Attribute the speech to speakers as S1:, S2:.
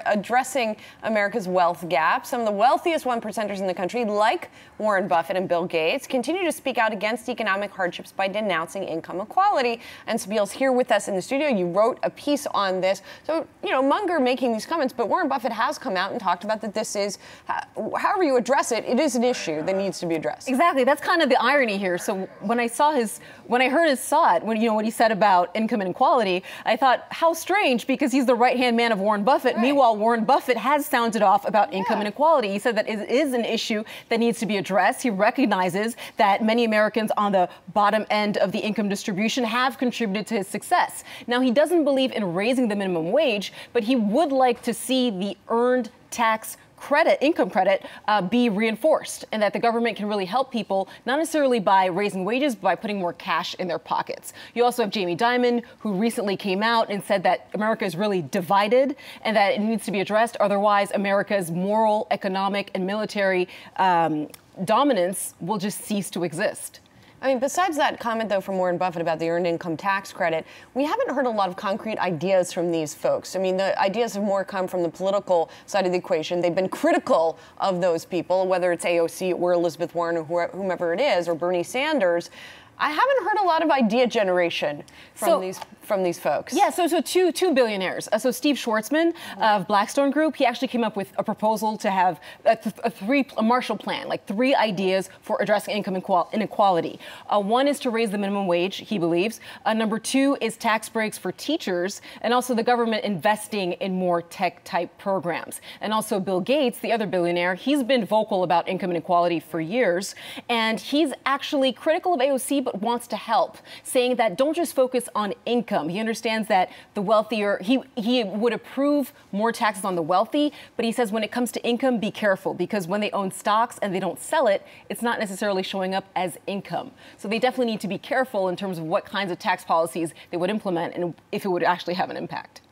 S1: addressing America's wealth gap. Some of the wealthiest one percenters in the country, like Warren Buffett and Bill Gates, continue to speak out against economic hardships by denouncing income equality. And Sibile's here with us in the studio. You wrote a piece on this. So, you know, Munger making these comments, but Warren Buffett has come out and talked about that this is, however you address it, it is an issue that needs to be addressed.
S2: Exactly. That's kind of the irony here. So when I heard his thought, when he said about income inequality, I thought, how strange, because he's the right-hand man of Warren Buffett. Right. Meanwhile, Warren Buffett has sounded off about income inequality. He said that it is an issue that needs to be addressed. He recognizes that many Americans on the bottom end of the income distribution have contributed to his success. Now, he doesn't believe in raising the minimum wage, but he would like to see the earned tax income credit be reinforced, and that the government can really help people, not necessarily by raising wages, but by putting more cash in their pockets. You also have Jamie Dimon, who recently came out and said that America is really divided and that it needs to be addressed. Otherwise, America's moral, economic, and military dominance will just cease to exist.
S1: I mean, besides that comment, though, from Warren Buffett about the earned income tax credit, we haven't heard a lot of concrete ideas from these folks. I mean, the ideas have more come from the political side of the equation. They've been critical of those people, whether it's AOC or Elizabeth Warren or whomever it is, or Bernie Sanders. I haven't heard a lot of idea generation from these folks.
S2: Yeah, so two billionaires. So Steve Schwarzman of Blackstone Group, he actually came up with a proposal to have a Marshall Plan, like 3 ideas for addressing income inequality. One is to raise the minimum wage, he believes. Number 2 is tax breaks for teachers, and also the government investing in more tech-type programs. And also Bill Gates, the other billionaire, he's been vocal about income inequality for years, and he's actually critical of AOC, but wants to help, saying that don't just focus on income. He understands that the wealthier, he would approve more taxes on the wealthy, but he says when it comes to income, be careful, because when they own stocks and they don't sell it, it's not necessarily showing up as income. So they definitely need to be careful in terms of what kinds of tax policies they would implement and if it would actually have an impact.